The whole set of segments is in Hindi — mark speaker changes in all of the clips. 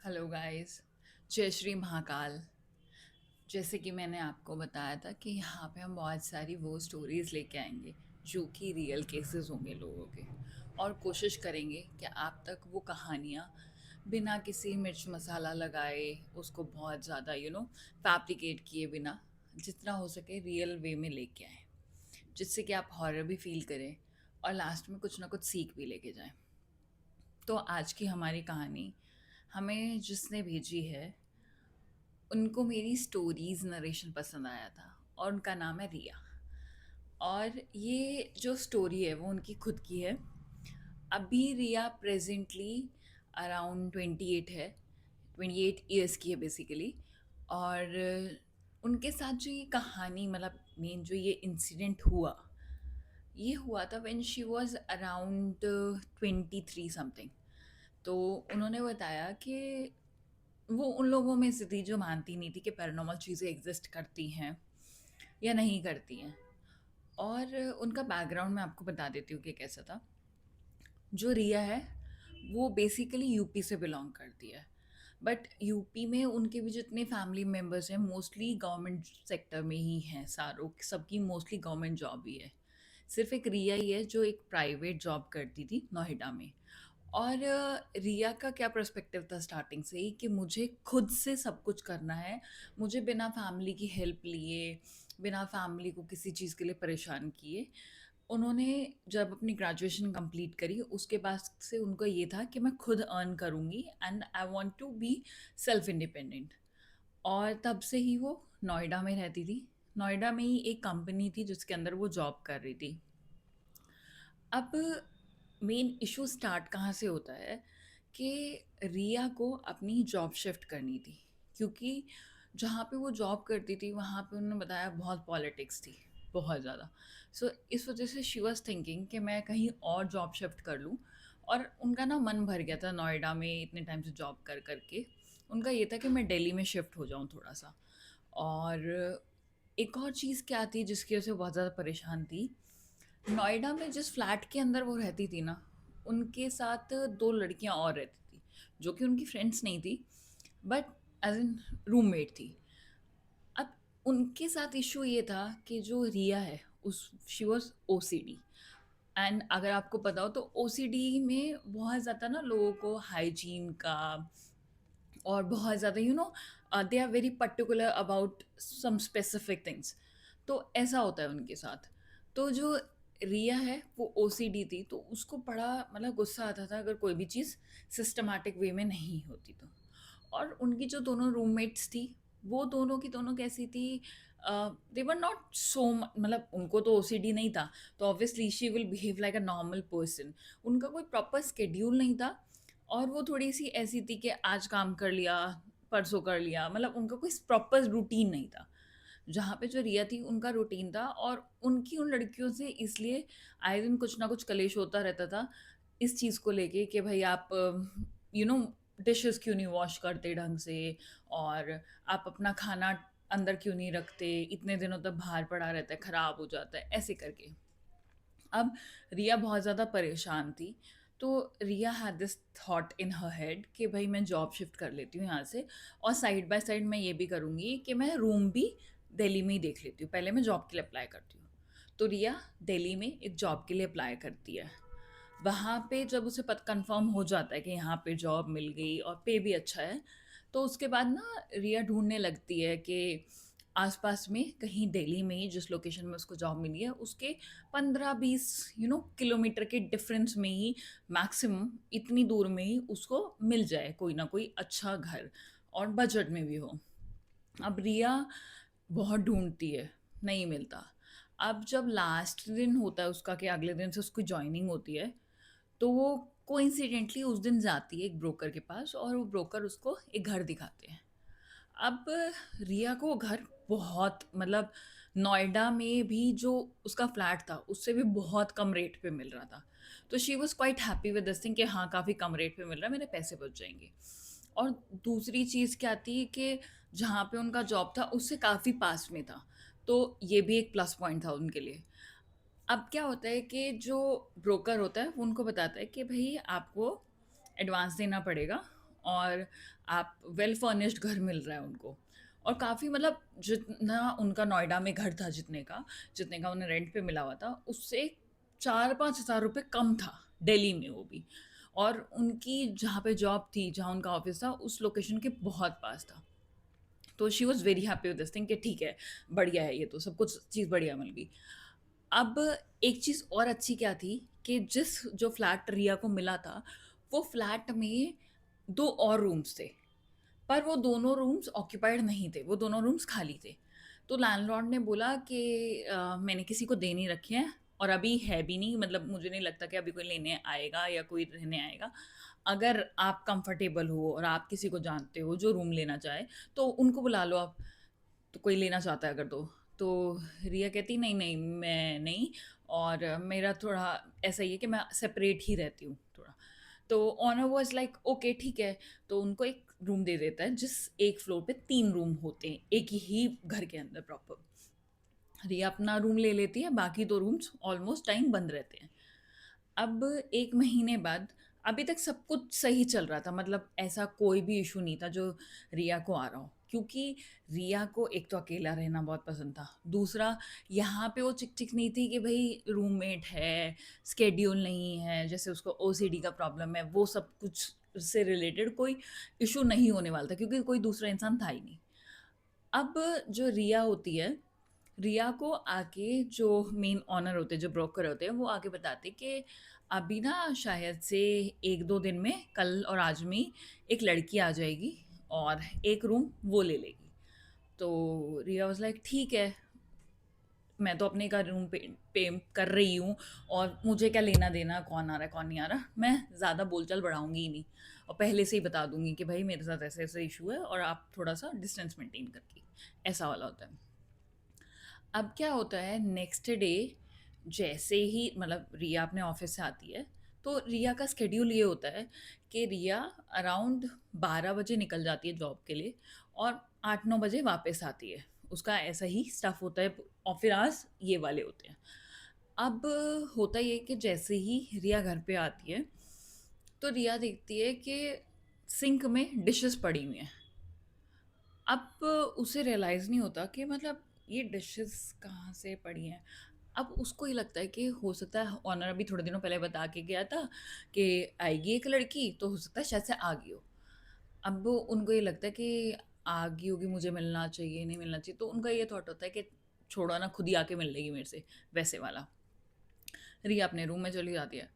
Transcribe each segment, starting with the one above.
Speaker 1: Hello guys. जय श्री महाकाल। जैसे कि मैंने आपको बताया था कि यहाँ पे हम बहुत सारी वो स्टोरीज़ लेके आएंगे जो कि रियल केसेस होंगे लोगों के, और कोशिश करेंगे कि आप तक वो कहानियाँ बिना किसी मिर्च मसाला लगाए, उसको बहुत ज़्यादा फैब्रिकेट किए बिना, जितना हो सके रियल वे में लेके आए, जिससे कि आप हॉरर भी फील करें और लास्ट में कुछ ना कुछ सीख भी लेके जाएं। तो आज की हमारी कहानी हमें जिसने भेजी है, उनको मेरी स्टोरीज़ नरेशन पसंद आया था, और उनका नाम है रिया। और ये जो स्टोरी है वो उनकी खुद की है। अभी रिया प्रेजेंटली अराउंड 28 है, 28 ईयर्स की है बेसिकली। और उनके साथ जो ये कहानी, मतलब मेन जो ये इंसिडेंट हुआ, ये हुआ था when she was around 23 something. तो उन्होंने बताया कि वो उन लोगों में से थी जो मानती नहीं थी कि पैरानॉर्मल चीज़ें एग्जिस्ट करती हैं या नहीं करती हैं। और उनका बैकग्राउंड मैं आपको बता देती हूँ कि कैसा था। जो रिया है वो बेसिकली यूपी से बिलोंग करती है, बट यूपी में उनके भी जितने फैमिली मेम्बर्स हैं मोस्टली गवर्नमेंट सेक्टर में ही हैं, सारों सबकी मोस्टली गवर्नमेंट जॉब ही है। सिर्फ एक रिया ही है जो एक प्राइवेट जॉब करती थी नोएडा में। और रिया का क्या पर्सपेक्टिव था स्टार्टिंग से ही कि मुझे खुद से सब कुछ करना है, मुझे बिना फैमिली की हेल्प लिए, बिना फैमिली को किसी चीज़ के लिए परेशान किए। उन्होंने जब अपनी ग्रेजुएशन कंप्लीट करी उसके बाद से उनको ये था कि मैं खुद अर्न करूँगी and I want to be self independent. और तब से ही वो नोएडा में रहती थी। नोएडा में ही एक कंपनी थी जिसके अंदर वो जॉब कर रही थी। अब मेन इशू स्टार्ट कहाँ से होता है कि रिया को अपनी जॉब शिफ्ट करनी थी, क्योंकि जहाँ पे वो जॉब करती थी वहाँ पे उन्होंने बताया बहुत पॉलिटिक्स थी, बहुत ज़्यादा। सो इस वजह से शी वाज थिंकिंग कि मैं कहीं और जॉब शिफ्ट कर लूँ। और उनका ना मन भर गया था नोएडा में इतने टाइम से जॉब कर करके। उनका ये था कि मैं दिल्ली में शिफ्ट हो जाऊँ थोड़ा सा। और एक और चीज़ क्या थी जिसकी वजह से वो बहुत ज़्यादा परेशान थी। नोएडा में जिस फ्लैट के अंदर वो रहती थी ना, उनके साथ 2 लड़कियाँ और रहती थी, जो कि उनकी फ्रेंड्स नहीं थी, बट एज़ इन रूममेट थी। अब उनके साथ इश्यू ये था कि जो रिया है उस शी वाज़ ओसीडी। एंड अगर आपको पता हो तो ओसीडी में बहुत ज़्यादा ना लोगों को हाइजीन का, और बहुत ज़्यादा they are very particular about some specific things. तो ऐसा होता है उनके साथ। तो जो रिया है वो ओसीडी थी, तो उसको बड़ा मतलब गुस्सा आता था अगर कोई भी चीज़ सिस्टमैटिक वे में नहीं होती तो। और उनकी जो दोनों रूममेट्स थी, वो दोनों की दोनों कैसी थी, दे वर नॉट सो, मतलब उनको तो ओसीडी नहीं था, तो obviously she will behave like a normal person. उनका कोई प्रॉपर स्केड्यूल नहीं था, और वो थोड़ी-सी ऐसी थी कि आज काम कर लिया, परसों कर लिया, मतलब उनका कोई प्रॉपर रूटीन नहीं था। जहाँ पे जो रिया थी उनका रूटीन था, और उनकी उन लड़कियों से इसलिए आए दिन कुछ ना कुछ कलेश होता रहता था, इस चीज़ को लेके कि भई आप यू नो डिशेज़ क्यों नहीं वॉश करते ढंग से, और आप अपना खाना अंदर क्यों नहीं रखते, इतने दिनों तक बाहर पड़ा रहता है, खराब हो जाता है, ऐसे करके। अब रिया बहुत ज़्यादा परेशान थी। तो Riya had this thought in her head कि भाई मैं जॉब शिफ्ट कर लेती हूँ यहाँ से, और साइड बाय साइड मैं ये भी करूँगी कि मैं रूम भी दिल्ली में ही देख लेती हूँ, पहले मैं जॉब के लिए अप्लाई करती हूँ। तो रिया दिल्ली में एक जॉब के लिए अप्लाई करती है। वहाँ पे जब उसे पत कन्फर्म हो जाता है कि यहाँ पे जॉब मिल गई और पे भी अच्छा है, तो उसके बाद ना रिया ढूँढने लगती है कि आस-पास में कहीं दिल्ली में ही जिस लोकेशन में उसको जॉब मिली है, उसके 15-20 किलोमीटर के डिफरेंस में ही, मैक्सिमम इतनी दूर में ही उसको मिल जाए कोई ना कोई अच्छा घर, और बजट में भी हो। अब रिया बहुत ढूँढती है, नहीं मिलता। अब जब लास्ट दिन होता है उसका कि अगले दिन से उसकी जॉइनिंग होती है, तो वो कोइंसिडेंटली उस दिन जाती है एक ब्रोकर के पास, और वो ब्रोकर उसको एक घर दिखाते हैं। अब रिया को वो घर बहुत, मतलब नोएडा में भी जो उसका फ्लैट था उससे भी बहुत कम रेट पे मिल रहा था। तो she was quite happy with this thing कि हाँ, काफ़ी कम रेट पे मिल रहा है, मेरे पैसे बच जाएँगे। और दूसरी चीज़ क्या थी कि जहाँ पे उनका जॉब था उससे काफ़ी पास में था, तो ये भी एक प्लस पॉइंट था उनके लिए। अब क्या होता है कि जो ब्रोकर होता है वो उनको बताता है कि भई आपको एडवांस देना पड़ेगा, और आप वेल फर्निश्ड घर मिल रहा है उनको, और काफ़ी मतलब जितना उनका नोएडा में घर था, जितने का उन्हें रेंट पे मिला हुआ था, उससे 4-5 हज़ार रुपये कम था, दिल्ली में वो भी। और उनकी जहाँ पे जॉब थी, जहाँ उनका ऑफिस था, उस लोकेशन के बहुत पास था। तो she was very happy with this thing कि ठीक है, बढ़िया है, ये तो सब कुछ चीज़ बढ़िया मिल गई। अब एक चीज़ और अच्छी क्या थी कि जो फ्लैट रिया को मिला था, वो फ्लैट में 2 और रूम्स थे, पर वो दोनों रूम्स ऑक्यूपाइड नहीं थे, वो दोनों रूम्स खाली थे। तो लैंडलॉर्ड ने बोला कि मैंने किसी को दे नहीं रखे हैं, और अभी है भी नहीं, मतलब मुझे नहीं लगता कि अभी कोई लेने आएगा या कोई रहने आएगा। अगर आप कंफर्टेबल हो और आप किसी को जानते हो जो रूम लेना चाहे, तो उनको बुला लो आप, तो कोई लेना चाहता है अगर तो रिया कहती नहीं नहीं मैं नहीं, और मेरा थोड़ा ऐसा ही है कि मैं सेपरेट ही रहती हूँ थोड़ा। तो ऑनर वाज लाइक ओके ठीक है, तो उनको एक रूम दे देता है, जिस एक फ्लोर पे 3 रूम होते हैं एक ही घर के अंदर प्रॉपर। रिया अपना रूम ले लेती है, बाकी 2 रूम्स ऑलमोस्ट टाइम बंद रहते हैं। अब 1 महीने बाद, अभी तक सब कुछ सही चल रहा था, मतलब ऐसा कोई भी इशू नहीं था जो रिया को आ रहा हो, क्योंकि रिया को एक तो अकेला रहना बहुत पसंद था, दूसरा यहाँ पे वो चिक-चिक नहीं थी कि भई रूममेट है, स्केड्यूल नहीं है, जैसे उसको ओसीडी का प्रॉब्लम है, वो सब कुछ से रिलेटेड कोई इशू नहीं होने वाला था, क्योंकि कोई दूसरा इंसान था ही नहीं। अब जो रिया होती है, रिया को आके जो मेन ओनर होते हैं, जो ब्रोकर होते हैं, वो आके बताते कि अभी ना शायद से 1-2 दिन में, कल और आज में ही एक लड़की आ जाएगी और एक रूम वो ले लेगी। तो रिया वाज़ लाइक ठीक है, मैं तो अपने का रूम पे कर रही हूँ, और मुझे क्या लेना देना कौन आ रहा है कौन नहीं आ रहा, मैं ज़्यादा बोलचाल बढ़ाऊँगी ही नहीं, और पहले से ही बता दूँगी कि भाई मेरे साथ ऐसे-ऐसे इश्यू है और आप थोड़ा-सा डिस्टेंस मेंटेन करके, ऐसा वाला होता है। अब क्या होता है नेक्स्ट डे, जैसे ही मतलब रिया अपने ऑफिस से आती है, तो रिया का स्केड्यूल ये होता है कि रिया अराउंड 12 बजे निकल जाती है जॉब के लिए, और 8-9 बजे वापस आती है। उसका ऐसा ही स्टफ होता है, और फिर आज ये वाले होते हैं। अब होता ये कि जैसे ही रिया घर पे आती है, तो रिया देखती है कि सिंक में डिशेस पड़ी हुई हैं। अब उसे रियलाइज़ नहीं होता कि मतलब ये डिशेस कहाँ से पड़ी हैं। अब उसको ये लगता है कि हो सकता है ओनर अभी थोड़े दिनों पहले बता के गया था कि आएगी एक लड़की, तो हो सकता है शायद से आ गई हो। अब उनको ये लगता है कि आ गई होगी, मुझे मिलना चाहिए, नहीं मिलना चाहिए, तो उनका ये थॉट होता है कि छोड़ो ना, खुद ही आके मिल लेगी मेरे से, वैसे वाला। रिया अपने रूम में चली जाती है।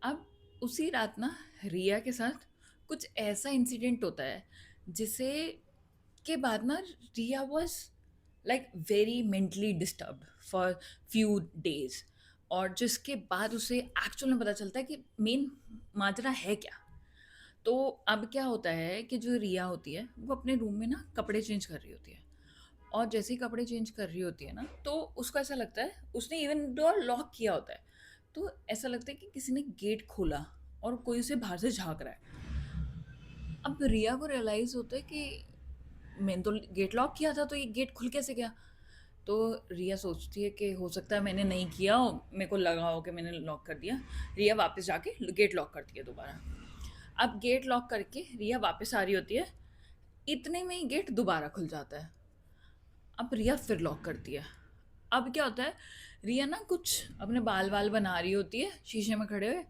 Speaker 1: अब उसी रात ना रिया के साथ कुछ ऐसा इंसिडेंट होता है, जिसे के बाद ना Riya was like very mentally disturbed for few days, और जिसके बाद उसे एक्चुअल में पता चलता है कि मेन माजरा है क्या। तो अब क्या होता है कि जो रिया होती है, वो अपने रूम में ना कपड़े चेंज कर रही होती है, और जैसे ही कपड़े चेंज कर रही होती है ना, तो उसको ऐसा लगता है, उसने इवन डोर लॉक किया होता है, तो ऐसा लगता है कि किसी ने गेट खोला और कोई उसे बाहर से झांक रहा है। अब रिया को रियलाइज होता है कि मैंने तो गेट लॉक किया था, तो ये गेट खुल कैसे गया। तो रिया सोचती है कि हो सकता है मैंने नहीं किया हो, मेरे को लगा हो कि मैंने लॉक कर दिया। रिया वापस जाके गेट लॉक करती है दोबारा। अब गेट लॉक करके रिया वापस आ रही होती है, इतने में ही गेट दोबारा खुल जाता है। अब रिया फिर लॉक करती है। अब क्या होता है, रिया ना कुछ अपने बाल वाल बना रही होती है शीशे में खड़े हुए,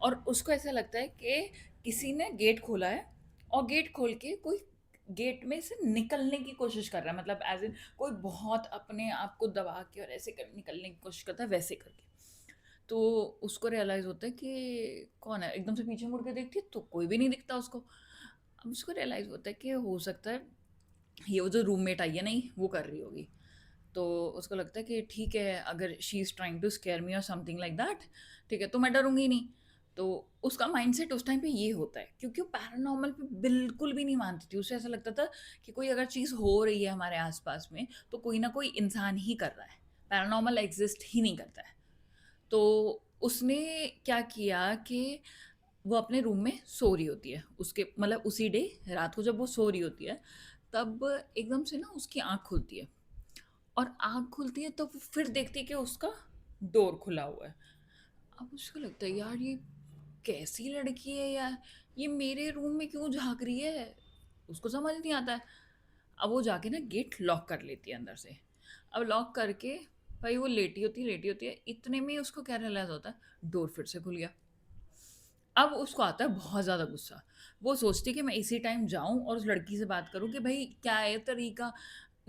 Speaker 1: और उसको ऐसा लगता है कि किसी ने गेट खोला है, और गेट खोल के कोई गेट में से निकलने की कोशिश कर रहा है, मतलब एज इन कोई बहुत अपने आप को दबा के और ऐसे कर निकलने की कोशिश करता है, वैसे करके। तो उसको रियलाइज होता है कि कौन है, एकदम से पीछे मुड़ के देखती है तो कोई भी नहीं दिखता उसको। अब उसको रियलाइज होता है कि हो सकता है ये वो जो रूममेट आई है नहीं, वो कर रही होगी। तो उसको लगता है कि ठीक है, अगर she is trying to scare me और समथिंग लाइक दैट, ठीक है, तो मैं डरूंगी नहीं। तो उसका माइंडसेट उस टाइम पे ये होता है, क्योंकि वो पैरानॉर्मल पे बिल्कुल भी नहीं मानती थी। उसे ऐसा लगता था कि कोई अगर चीज़ हो रही है हमारे आसपास में, तो कोई ना कोई इंसान ही कर रहा है, पैरानॉर्मल एग्जिस्ट ही नहीं करता है। तो उसने क्या किया कि वो अपने रूम में सो रही होती है, उसके मतलब उसी डे रात को जब वो सो रही होती है, तब एकदम से ना उसकी आँख खुलती है, और आँख खुलती है तो वो फिर देखती है कि उसका डोर खुला हुआ है। अब उसको लगता है यार ये कैसी लड़की है यार, ये मेरे रूम में क्यों झाँक रही है? उसको समझ नहीं आता है। अब वो जाके ना गेट लॉक कर लेती है अंदर से। अब लॉक करके भाई वो लेटी होती है, इतने में ही उसको क्या रियलाइज़ होता है, डोर फिर से खुल गया। अब उसको आता है बहुत ज़्यादा गुस्सा। वो सोचती है कि मैं इसी टाइम जाऊँ और उस लड़की से बात करूँ कि भई क्या है तरीका?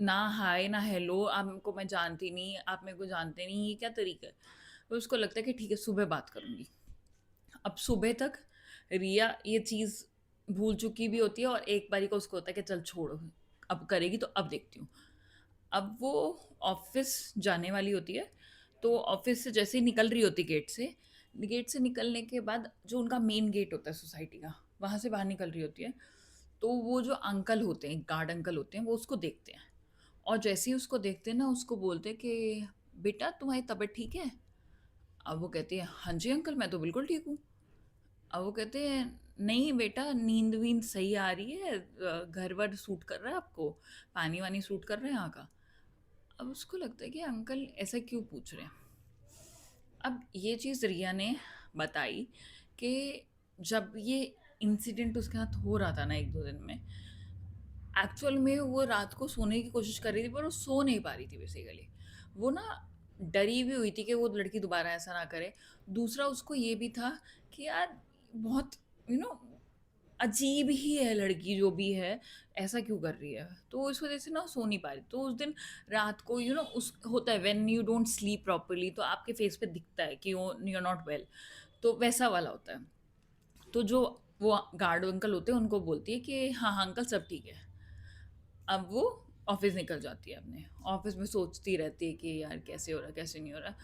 Speaker 1: ना हाय ना हेलो, आपको मैं जानती नहीं, आप मेरे को जानते नहीं, ये क्या तरीका है? तो उसको लगता है कि ठीक है सुबह बात करूँगी। अब सुबह तक रिया ये चीज़ भूल चुकी भी होती है और एक बारी को उसको होता है कि चल छोड़ो, अब करेगी तो अब देखती हूँ। अब वो ऑफ़िस जाने वाली होती है, तो ऑफ़िस से जैसे ही निकल रही होती गेट से निकलने के बाद जो उनका मेन गेट होता है सोसाइटी का, वहाँ से बाहर निकल रही होती है, तो वो जो अंकल होते हैं, गार्ड अंकल होते हैं, वो उसको देखते हैं और जैसे ही उसको देखते हैं ना, उसको बोलते हैं कि, "बेटा तुम्हारी तबीयत ठीक है?" अब वो कहती है, "हाँ जी अंकल, मैं तो बिल्कुल ठीक हूँ।" अब वो कहते हैं, "नहीं बेटा, नींद-वींद सही आ रही है? घर-वर सूट कर रहा है आपको? पानी-वानी सूट कर रहा है यहाँ का?" अब उसको लगता है कि अंकल ऐसा क्यों पूछ रहे हैं। अब ये चीज़ रिया ने बताई कि जब ये इंसिडेंट उसके साथ हो रहा था ना 1-2 दिन में, एक्चुअल में वो रात को सोने की कोशिश कर रही थी पर वो सो नहीं पा रही थी बेसिकली। वो ना डरी हुई हुई थी कि वो लड़की दोबारा ऐसा ना करे। दूसरा उसको ये भी था कि यार बहुत यू नो अजीब ही है लड़की जो भी है, ऐसा क्यों कर रही है? तो इस वज़ह से ना सो नहीं पा रही। तो उस दिन रात को उस होता है when you don't sleep properly तो आपके फेस पे दिखता है कि यू आर नॉट वेल, तो वैसा वाला होता है। तो जो वो गार्ड अंकल होते हैं उनको बोलती है कि हाँ, हाँ अंकल सब ठीक है। अब वो ऑफ़िस निकल जाती है अपने। ऑफ़िस में सोचती रहती है कि यार कैसे हो रहा है, कैसे नहीं हो रहा।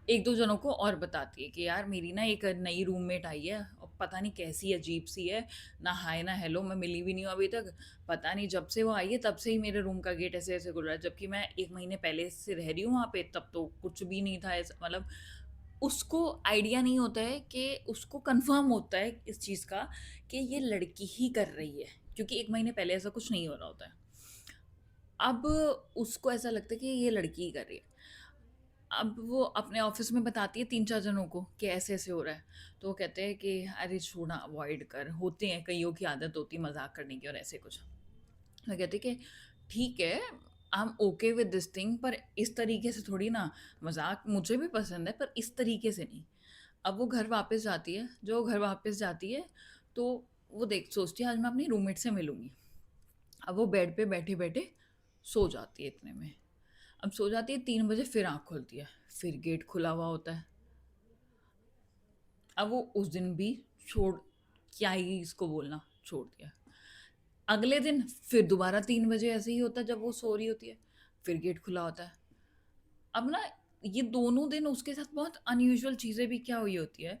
Speaker 1: 1-2 जनों को और बताती है कि यार मेरी ना एक नई रूममेट आई है और पता नहीं कैसी अजीब-सी है। ना हाय ना हेलो, मैं मिली भी नहीं हूँ अभी तक। पता नहीं जब से वो आई है तब से ही मेरे रूम का गेट ऐसे-ऐसे खुल रहा है। जबकि मैं 1 महीने पहले से रह रही हूँ वहाँ पे, तब तो कुछ भी नहीं था ऐसा मतलब उसको आइडिया नहीं होता है कि उसको कन्फर्म होता है इस चीज़ का कि ये लड़की ही कर रही है, क्योंकि 1 महीने पहले ऐसा कुछ नहीं हो रहा होता है। अब उसको ऐसा लगता है कि ये लड़की ही कर रही है। अब वो अपने ऑफ़िस में बताती है 3-4 जनों को कि ऐसे-ऐसे हो रहा है। तो वो कहते हैं कि अरे छोड़ ना अवॉइड कर, होते हैं कइयों की आदत होती है मज़ाक करने की और ऐसे कुछ। मैं कहती कि ठीक है, I am okay with this thing पर इस तरीके से थोड़ी ना, मज़ाक मुझे भी पसंद है पर इस तरीके से नहीं। अब वो घर वापस जाती है, जो घर वापस जाती है तो वो देख सोचती है आज मैं अपनी रूममेट से मिलूँगी। अब वो बेड पे बैठे-बैठे सो जाती है इतने में। अब सो जाती है 3 बजे फिर आँख खुलती है, फिर गेट खुला हुआ होता है। अब वो उस दिन भी छोड़ क्या ही इसको बोलना, छोड़ दिया। अगले दिन फिर दोबारा 3 बजे ऐसे ही होता है जब वो सो रही होती है, फिर गेट खुला होता है। अब ना ये दोनों दिन उसके साथ बहुत अनयूजुअल चीज़ें भी क्या हुई होती है,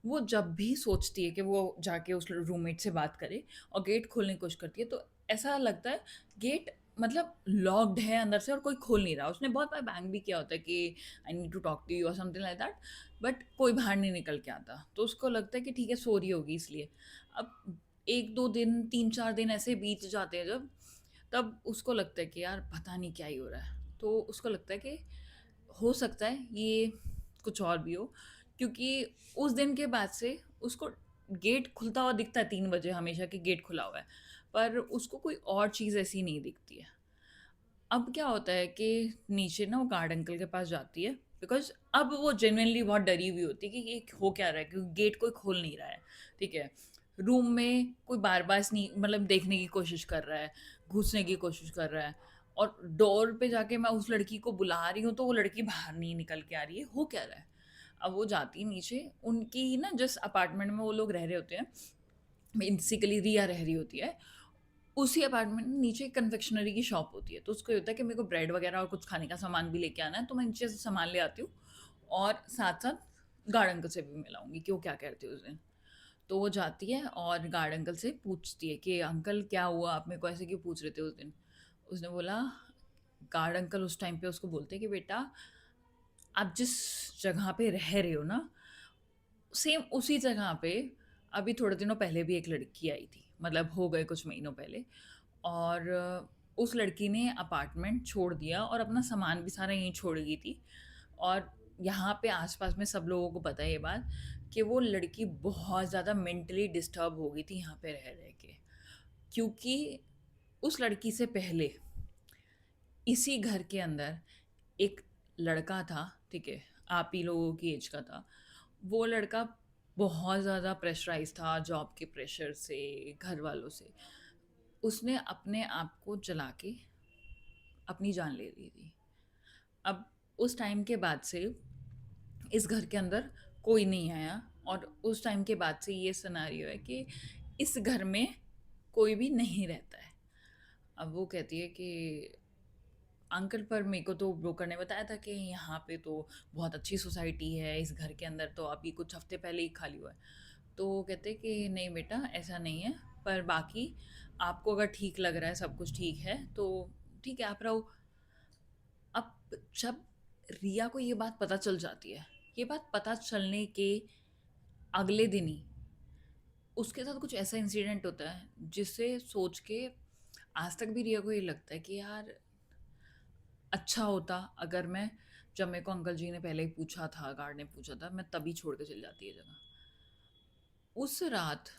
Speaker 1: वो जब भी सोचती है कि वो जाके उस रूममेट से बात करे और गेट खोलने की कोशिश करती है तो ऐसा लगता है गेट मतलब लॉक्ड है अंदर से और कोई खोल नहीं रहा। उसने बहुत बार बैंग भी किया होता है कि I need to talk to you और समथिंग लाइक दैट बट कोई बाहर नहीं निकल के आता। तो उसको लगता है कि ठीक है सो रही होगी इसलिए। अब 1-2 दिन 3-4 दिन ऐसे बीत जाते हैं जब, तब उसको लगता है कि यार पता नहीं क्या ही हो रहा है। तो उसको लगता है कि हो सकता है ये कुछ और भी हो, क्योंकि उस दिन के बाद से उसको गेट खुलता हुआ दिखता है 3 बजे हमेशा कि गेट खुला हुआ है, पर उसको कोई और चीज़ ऐसी नहीं दिखती है। अब क्या होता है कि नीचे ना वो गार्ड अंकल के पास जाती है बिकॉज़ अब वो जेनुइनली बहुत डरी हुई होती है कि ये हो क्या रहा है क्योंकि गेट कोई खोल नहीं रहा है, ठीक है? रूम में कोई बार-बार मतलब देखने की कोशिश कर रहा है, घुसने की कोशिश कर रहा है और डोर पे जाके मैं उस लड़की को बुला रही हूँ, तो वो लड़की बाहर नहीं निकल के आ रही है, हो क्या रहा है? अब वो जाती है नीचे, उनकी ना जिस अपार्टमेंट में वो लोग रह रहे होते हैं, बेसिकली रिया रह रही होती है, उसी अपार्टमेंट में नीचे एक कन्फेक्शनरी की शॉप होती है, तो उसको ये होता है कि मेरे को ब्रेड वगैरह और कुछ खाने का सामान भी लेके आना है, तो मैं नीचे से सामान ले आती हूँ और साथ-साथ गार्ड अंकल से भी मिलाऊँगी कि वो क्या कह रहे थे उस दिन। तो वो जाती है और गार्ड अंकल से पूछती है कि अंकल क्या हुआ? आप मेरे को ऐसे क्यों पूछ रहे थे उस दिन? उसने बोला गार्ड अंकल उस टाइम पे उसको बोलते हैं कि बेटा, आप जिस जगह पे रह रहे हो ना, सेम उसी जगह पे अभी थोड़े दिनों पहले भी एक लड़की आई थी, मतलब हो गए कुछ महीनों पहले और उस लड़की ने अपार्टमेंट छोड़ दिया और अपना सामान भी सारा यहीं छोड़ गई थी और यहाँ पे आस-पास में सब लोगों को पता है ये बात कि वो लड़की बहुत ज़्यादा मेंटली डिस्टर्ब हो गई थी यहाँ पे रह रह के, क्योंकि उस लड़की से पहले इसी घर के अंदर एक लड़का था, ठीक है, आप ही लोगों की एज का था। वो लड़का बहुत ज़्यादा प्रेशराइज था जॉब के प्रेशर से, घर वालों से। उसने अपने आप को जला के अपनी जान ले ली थी। अब उस टाइम के बाद से इस घर के अंदर कोई नहीं आया, और उस टाइम के बाद से ये सिनेरियो है कि इस घर में कोई भी नहीं रहता है। अब वो कहती है कि अंकल, पर मेरे को तो ब्रोकर ने बताया था कि यहाँ पे तो बहुत अच्छी सोसाइटी है, इस घर के अंदर तो अभी कुछ हफ्ते पहले ही खाली हुआ है। तो वो कहते कि नहीं बेटा, ऐसा नहीं है, पर बाकी आपको अगर ठीक लग रहा है, सब कुछ ठीक है, तो ठीक है, आप रहो। अब जब रिया को ये बात पता चल जाती है, ये बात पता चलने के अगले दिन ही उसके साथ कुछ ऐसा इंसिडेंट होता है जिससे सोच के आज तक भी रिया को ये लगता है कि यार, अच्छा होता अगर मैं, जब मेरे को अंकल जी ने पहले ही पूछा था, गार्ड ने पूछा था, मैं तभी छोड़ के चली जाती है जगह। उस रात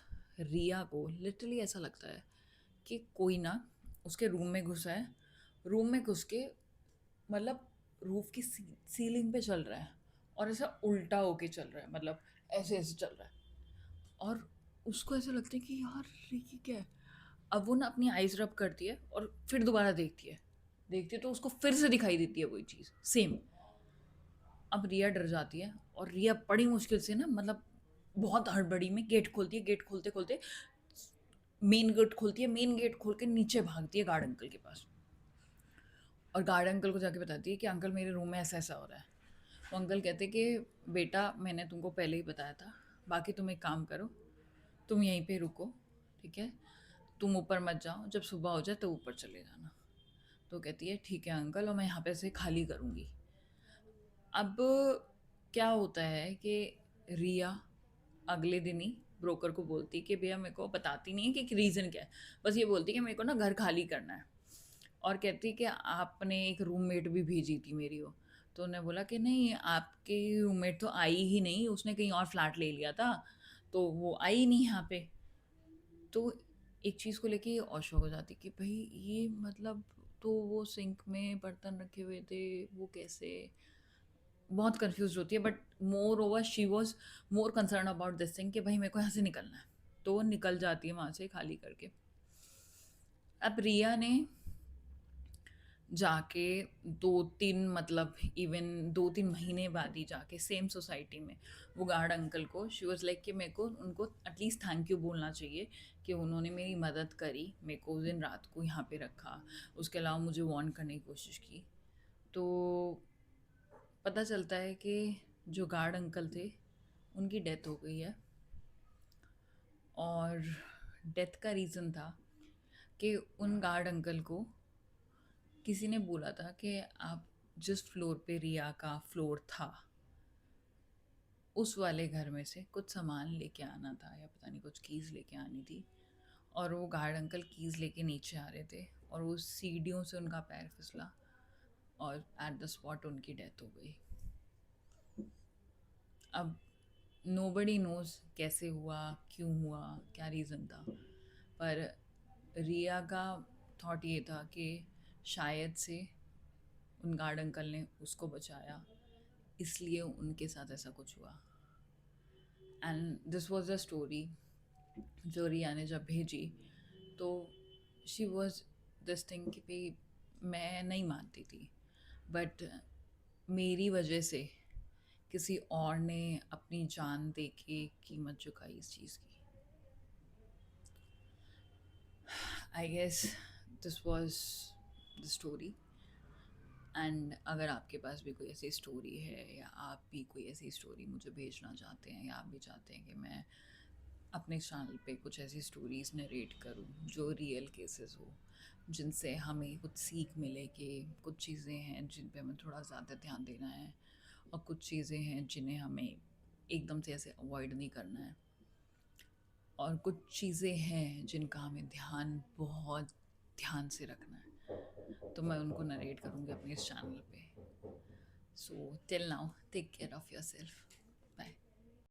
Speaker 1: रिया को लिटरली ऐसा लगता है कि कोई ना उसके रूम में घुसा है, रूम में घुस के, मतलब रूफ की सीलिंग पे चल रहा है, और ऐसा उल्टा होके चल रहा है, मतलब ऐसे ऐसे चल रहा है। और उसको ऐसा लगता है कि यार ये क्या है। अब वो ना अपनी आइज रब करती है और फिर दोबारा देखती है तो उसको फिर से दिखाई देती है वही चीज़ सेम। अब रिया डर जाती है, और रिया बड़ी मुश्किल से ना, मतलब बहुत हड़बड़ी में गेट खोलती है, गेट खोलते खोलते मेन गेट खोलती है, मेन गेट खोल के नीचे भागती है गार्ड अंकल के पास, और गार्ड अंकल को जाके बताती है कि अंकल, मेरे रूम में ऐसा ऐसा हो रहा है। वो अंकल कहते कि बेटा, मैंने तुमको पहले ही बताया था, बाकी तुम एक काम करो, तुम यहीं पे रुको, ठीक है, तुम ऊपर मत जाओ, जब सुबह हो जाए तो ऊपर चले जाना। तो कहती है ठीक है अंकल, और मैं यहाँ पे से खाली करूँगी। अब क्या होता है कि रिया अगले दिन ही ब्रोकर को बोलती कि भैया, मेरे को बताती नहीं है कि रीज़न क्या है, बस ये बोलती कि मेरे को ना घर खाली करना है, और कहती कि आपने एक रूममेट भी भेजी थी मेरी वो। तो उन्होंने बोला कि नहीं, आपकी रूममेट तो आई ही नहीं, उसने कहीं और फ्लैट ले लिया था, तो वो आई ही नहीं यहाँ पे। तो एक चीज़ को लेके ये औशौक हो जाती कि भाई ये मतलब, तो वो सिंक में बर्तन रखे हुए थे, वो कैसे, बहुत कंफ्यूज होती है। But more over she was more concern about this thing कि भाई मेरे को यहाँ से निकलना है, तो वो निकल जाती है वहाँ से खाली करके। अब रिया ने जाके 2-3, मतलब इवन 2-3 महीने बाद ही जाके सेम सोसाइटी में वो गार्ड अंकल को, शी वॉज लाइक कि मेरे को उनको एटलीस्ट थैंक यू बोलना चाहिए कि उन्होंने मेरी मदद करी, मेरे को उस दिन रात को यहाँ पे रखा, उसके अलावा मुझे वार्न करने की कोशिश की। तो पता चलता है कि जो गार्ड अंकल थे उनकी डेथ हो गई है, और डेथ का रीज़न था कि उन गार्ड अंकल को किसी ने बोला था कि आप जिस फ्लोर पे रिया का फ्लोर था, उस वाले घर में से कुछ सामान लेके आना था, या पता नहीं कुछ कीज़ लेके आनी थी। और वो गार्ड अंकल कीज़ लेके नीचे आ रहे थे, और वो सीढ़ियों से उनका पैर फिसला, और एट द स्पॉट उनकी डेथ हो गई। अब नोबडी नोज़ कैसे हुआ, क्यों हुआ, क्या रीज़न था, पर रिया का थॉट ये था कि शायद से उन गार्ड अंकल ने उसको बचाया, इसलिए उनके साथ ऐसा कुछ हुआ। And this was a story जो रिया ने जब भेजी, तो शी वॉज दिस थिंग कि भाई मैं नहीं मानती थी, बट मेरी वजह से किसी और ने अपनी जान दे के कीमत चुकाई इस चीज़ की। I guess this was the story. And अगर आपके पास भी कोई ऐसी स्टोरी है, या आप भी कोई ऐसी स्टोरी मुझे भेजना चाहते हैं, या आप भी चाहते हैं कि मैं अपने चैनल पे कुछ ऐसी स्टोरीज़ नरेट करूँ जो रियल केसेस हो, जिनसे हमें कुछ सीख मिले कि कुछ चीज़ें हैं जिन पे हमें थोड़ा ज़्यादा ध्यान देना है, और कुछ चीज़ें हैं जिन्हें हमें एकदम से ऐसे अवॉइड नहीं करना है, और कुछ चीज़ें हैं जिनका हमें ध्यान बहुत ध्यान से रखना है, तो मैं उनको नरेट करूँगी अपने इस चैनल पे। So till now, take care of your self.